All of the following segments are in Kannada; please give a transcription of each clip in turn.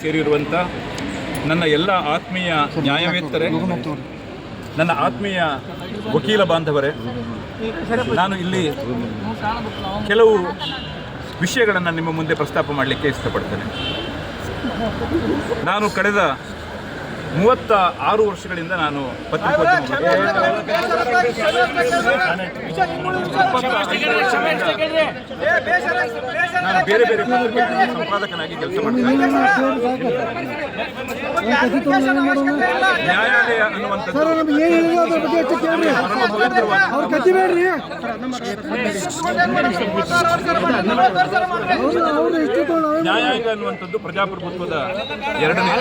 ಸೇರಿರುವಂಥ ನನ್ನ ಎಲ್ಲ ಆತ್ಮೀಯ ನ್ಯಾಯವೇತ್ತರೇ, ನನ್ನ ಆತ್ಮೀಯ ವಕೀಲ ಬಾಂಧವರೇ, ನಾನು ಇಲ್ಲಿ ಕೆಲವು ವಿಷಯಗಳನ್ನು ನಿಮ್ಮ ಮುಂದೆ ಪ್ರಸ್ತಾಪ ಮಾಡಲಿಕ್ಕೆ ಇಷ್ಟಪಡ್ತೇನೆ. ನಾನು ಕಳೆದ 36 ವರ್ಷಗಳಿಂದ ನಾನು ಪತ್ರಿಕೋದ್ಯಮ ನಾನು ಬೇರೆ ಬೇರೆ ಸಂಪಾದಕನಾಗಿ ಕೆಲಸ ಮಾಡ್ತೇನೆ. ನ್ಯಾಯಾಲಯ ಅನ್ನುವಂಥದ್ದು ನ್ಯಾಯಾಂಗ ಅನ್ನುವಂಥದ್ದು ಪ್ರಜಾಪ್ರಭುತ್ವದ ಎರಡನೇ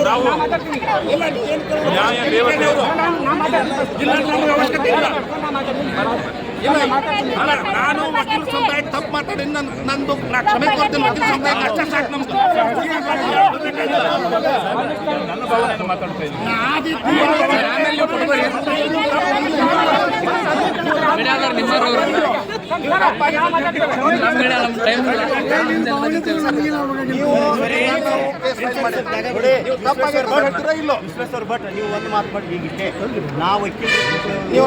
ನಾವು ನ್ಯಾಯ ದೇವತೆಯವರು ನಾನು ವಕೀಲ ಸಮುದಾಯ ತಪ್ಪು ಮಾತಾಡಿ ನಂದು ಕ್ಷಮೆ ಕೊಡ್ತೇನೆ. ವಕೀಲ ಸಮುದಾಯ ಕಷ್ಟ ಸಾಕು ನಮ್ದು. ನನ್ನ ಭಾವನೆಯನ್ನು ಮಾತಾಡ್ತಾ ಇದ್ದೀನಿ. ನೀವು ಒಂದು ಮಾತು ಮಾಡಿ ಹೀಗಿಟ್ಟೆ ನಾವು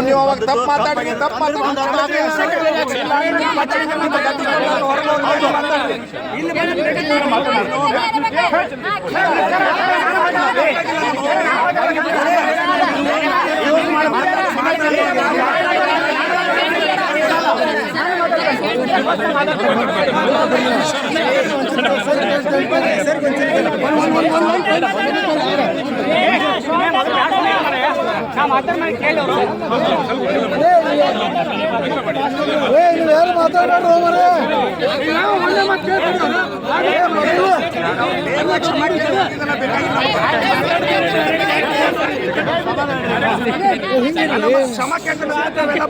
ನೀವು ಅವಾಗ ತಪ್ಪು ಮಾತಾಡಿ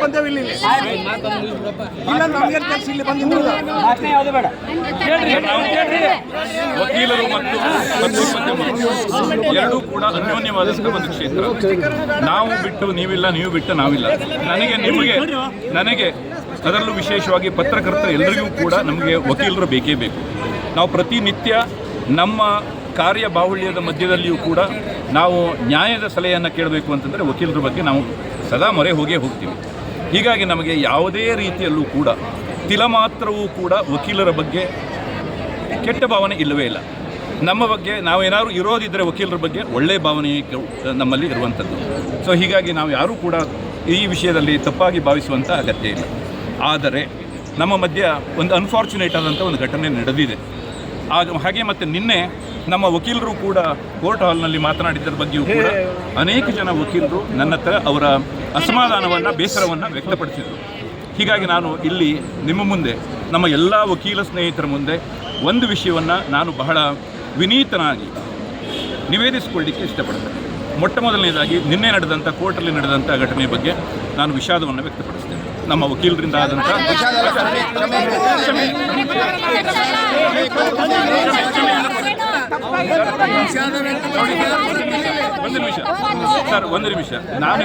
ಬಂದೇವೆ ಇಲ್ಲಿ ಇಲ್ಲ ನಮ್ಗೆ ಕೆಲಸ ಇಲ್ಲಿ ಬಂದಿದ್ದು ವಕೀಲರು ಮತ್ತು ಎರಡೂ ಕೂಡ ಅನ್ಯೋನ್ಯವಾದಂಥ ಒಂದು ಕ್ಷೇತ್ರ. ನಾವು ಬಿಟ್ಟು ನೀವಿಲ್ಲ, ನೀವು ಬಿಟ್ಟು ನಾವಿಲ್ಲ. ನನಗೆ ಅದರಲ್ಲೂ ವಿಶೇಷವಾಗಿ ಪತ್ರಕರ್ತರು ಎಲ್ಲರಿಗೂ ಕೂಡ ನಮಗೆ ವಕೀಲರು ಬೇಕೇ ಬೇಕು. ನಾವು ಪ್ರತಿನಿತ್ಯ ನಮ್ಮ ಕಾರ್ಯಬಾಹುಳ್ಯದ ಮಧ್ಯದಲ್ಲಿಯೂ ಕೂಡ ನಾವು ನ್ಯಾಯದ ಸಲಹೆಯನ್ನು ಕೇಳಬೇಕು ಅಂತಂದರೆ ವಕೀಲರ ಬಗ್ಗೆ ನಾವು ಸದಾ ಮೊರೆ ಹೋಗ್ತೀವಿ. ಹೀಗಾಗಿ ನಮಗೆ ಯಾವುದೇ ರೀತಿಯಲ್ಲೂ ಕೂಡ ತಿಲ ಮಾತ್ರವೂ ಕೂಡ ವಕೀಲರ ಬಗ್ಗೆ ಕೆಟ್ಟ ಭಾವನೆ ಇಲ್ಲವೇ ಇಲ್ಲ. ನಮ್ಮ ಬಗ್ಗೆ ನಾವೇನಾದ್ರು ಇರೋದಿದ್ದರೆ ವಕೀಲರ ಬಗ್ಗೆ ಒಳ್ಳೆಯ ಭಾವನೆ ನಮ್ಮಲ್ಲಿ ಇರುವಂಥದ್ದು. ಸೊ ಹೀಗಾಗಿ ನಾವು ಯಾರೂ ಕೂಡ ಈ ವಿಷಯದಲ್ಲಿ ತಪ್ಪಾಗಿ ಭಾವಿಸುವಂಥ ಅಗತ್ಯ ಇಲ್ಲ. ಆದರೆ ನಮ್ಮ ಮಧ್ಯೆ ಒಂದು ಅನ್ಫಾರ್ಚುನೇಟ್ ಆದಂಥ ಒಂದು ಘಟನೆ ನಡೆದಿದೆ. ಹಾಗೆ ಮತ್ತು ನಿನ್ನೆ ನಮ್ಮ ವಕೀಲರು ಕೂಡ ಕೋರ್ಟ್ ಹಾಲ್ನಲ್ಲಿ ಮಾತನಾಡಿದ್ದರ ಬಗ್ಗೆಯೂ ಕೂಡ ಅನೇಕ ಜನ ವಕೀಲರು ನನ್ನ ಹತ್ರ ಅವರ ಅಸಮಾಧಾನವನ್ನು, ಬೇಸರವನ್ನು ವ್ಯಕ್ತಪಡಿಸಿದರು. ಹೀಗಾಗಿ ನಾನು ಇಲ್ಲಿ ನಿಮ್ಮ ಮುಂದೆ, ನಮ್ಮ ಎಲ್ಲ ವಕೀಲ ಸ್ನೇಹಿತರ ಮುಂದೆ ಒಂದು ವಿಷಯವನ್ನು ನಾನು ಬಹಳ ವಿನೀತನಾಗಿ ನಿವೇದಿಸಿಕೊಳ್ಳಿಕ್ಕೆ ಇಷ್ಟಪಡ್ತೇನೆ. ಮೊಟ್ಟ ಮೊದಲನೇದಾಗಿ ನಿನ್ನೆ ನಡೆದಂಥ ಕೋರ್ಟಲ್ಲಿ ನಡೆದಂಥ ಘಟನೆ ಬಗ್ಗೆ ನಾನು ವಿಷಾದವನ್ನು ವ್ಯಕ್ತಪಡಿಸ್ತೇನೆ. ನಮ್ಮ ವಕೀಲರಿಂದ ಆದಂಥ ಒಂದು ನಿಮಿಷ ನಾನು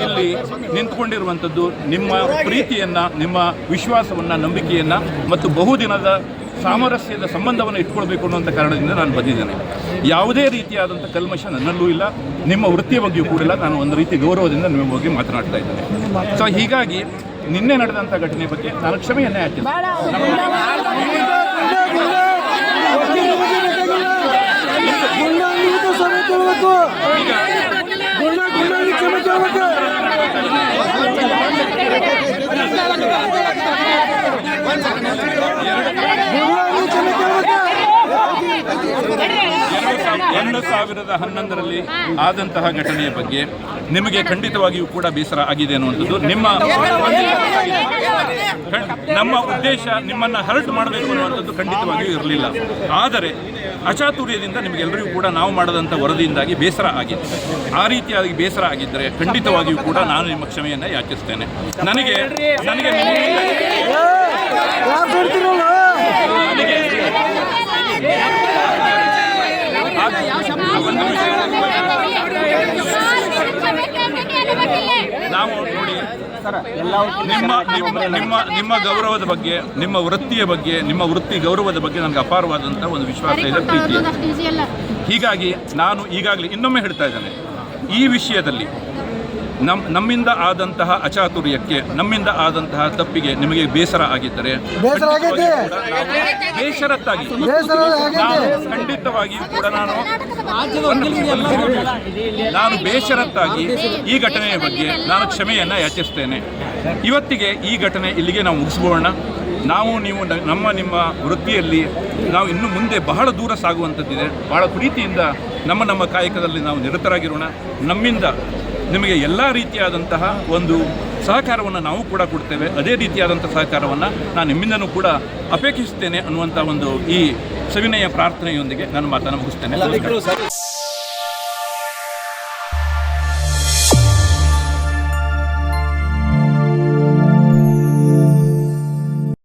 ಇಲ್ಲಿ ನಿಂತ್ಕೊಂಡಿರುವಂಥದ್ದು ನಿಮ್ಮ ಪ್ರೀತಿಯನ್ನು, ನಿಮ್ಮ ವಿಶ್ವಾಸವನ್ನು, ನಂಬಿಕೆಯನ್ನು ಮತ್ತು ಬಹುದಿನದ ಸಾಮರಸ್ಯದ ಸಂಬಂಧವನ್ನು ಇಟ್ಕೊಳ್ಬೇಕು ಅನ್ನುವಂಥ ಕಾರಣದಿಂದ ನಾನು ಬಂದಿದ್ದೇನೆ. ಯಾವುದೇ ರೀತಿಯಾದಂಥ ಕಲ್ಮಶ ನನ್ನಲ್ಲೂ ಇಲ್ಲ, ನಿಮ್ಮ ವೃತ್ತಿಯ ಬಗ್ಗೆಯೂ ಕೂಡ ಇಲ್ಲ. ನಾನು ಒಂದು ರೀತಿ ಗೌರವದಿಂದ ನಿಮ್ಮ ಬಗ್ಗೆ ಮಾತನಾಡ್ತಾ ಇದ್ದೇನೆ. ಸೊ ಹೀಗಾಗಿ ನಿನ್ನೆ ನಡೆದಂಥ ಘಟನೆ ಬಗ್ಗೆ ನಾನು ಕ್ಷಮೆಯನ್ನೇ ಹಾಕಿದ್ದೆ. ಎರಡು 2011ರಲ್ಲಿ ಆದಂತಹ ಘಟನೆಯ ಬಗ್ಗೆ ನಿಮಗೆ ಖಂಡಿತವಾಗಿಯೂ ಕೂಡ ಬೇಸರ ಆಗಿದೆ ಅನ್ನುವಂಥದ್ದು ನಮ್ಮ ಉದ್ದೇಶ ನಿಮ್ಮನ್ನು ಹರ್ಟ್ ಮಾಡಬೇಕು ಅನ್ನುವಂಥದ್ದು ಖಂಡಿತವಾಗಿಯೂ ಇರಲಿಲ್ಲ. ಆದರೆ ಅಚಾತುರ್ಯದಿಂದ ನಿಮಗೆಲ್ಲರಿಗೂ ಕೂಡ ನಾವು ಮಾಡಿದಂಥ ವರದಿಯಿಂದಾಗಿ ಬೇಸರ ಆಗಿದೆ. ಆ ರೀತಿಯಾಗಿ ಬೇಸರ ಆಗಿದ್ದರೆ ಖಂಡಿತವಾಗಿಯೂ ಕೂಡ ನಾನು ನಿಮ್ಮ ಕ್ಷಮೆಯನ್ನು ಯಾಚಿಸ್ತೇನೆ. ನನಗೆ ನಾವು ನೋಡಿ, ನಿಮ್ಮ ಗೌರವದ ಬಗ್ಗೆ, ನಿಮ್ಮ ವೃತ್ತಿಯ ಬಗ್ಗೆ, ನಿಮ್ಮ ವೃತ್ತಿ ಗೌರವದ ಬಗ್ಗೆ ನನಗೆ ಅಪಾರವಾದಂಥ ಒಂದು ವಿಶ್ವಾಸ ಇದೆ, ಪ್ರೀತಿ ಇದೆ. ಹೀಗಾಗಿ ನಾನು ಈಗಾಗಲೇ ಇನ್ನೊಮ್ಮೆ ಹೇಳ್ತಾ ಇದ್ದೇನೆ, ಈ ವಿಷಯದಲ್ಲಿ ನಮ್ಮಿಂದ ಆದಂತಹ ಅಚಾತುರ್ಯಕ್ಕೆ, ನಮ್ಮಿಂದ ಆದಂತಹ ತಪ್ಪಿಗೆ ನಿಮಗೆ ಬೇಸರ ಆಗಿದ್ದರೆ ಬೇಷರತ್ತಾಗಿ ಖಂಡಿತವಾಗಿಯೂ ಕೂಡ ನಾನು ಬೇಷರತ್ತಾಗಿ ಈ ಘಟನೆಯ ಬಗ್ಗೆ ನಾನು ಕ್ಷಮೆಯನ್ನು ಯಾಚಿಸ್ತೇನೆ. ಇವತ್ತಿಗೆ ಈ ಘಟನೆ ಇಲ್ಲಿಗೆ ನಾವು ಮುಗಿಸ್ಬೋಣ. ನಾವು ನೀವು ನಿಮ್ಮ ವೃತ್ತಿಯಲ್ಲಿ ನಾವು ಇನ್ನು ಮುಂದೆ ಬಹಳ ದೂರ ಸಾಗುವಂಥದ್ದಿದೆ. ಬಹಳ ಪ್ರೀತಿಯಿಂದ ನಮ್ಮ ಕಾಯಕದಲ್ಲಿ ನಾವು ನಿರತರಾಗಿರೋಣ. ನಮ್ಮಿಂದ ನಿಮಗೆ ಎಲ್ಲ ರೀತಿಯಾದಂತಹ ಒಂದು ಸಹಕಾರವನ್ನು ನಾವು ಕೂಡ ಕೊಡ್ತೇವೆ. ಅದೇ ರೀತಿಯಾದಂಥ ಸಹಕಾರವನ್ನು ನಾನು ನಿಮ್ಮಿಂದನೂ ಕೂಡ ಅಪೇಕ್ಷಿಸ್ತೇನೆ ಅನ್ನುವಂಥ ಒಂದು ಈ ಸವಿನಯ ಪ್ರಾರ್ಥನೆಯೊಂದಿಗೆ ನಾನು ಮಾತನ್ನು ಮುಗಿಸ್ತೇನೆ.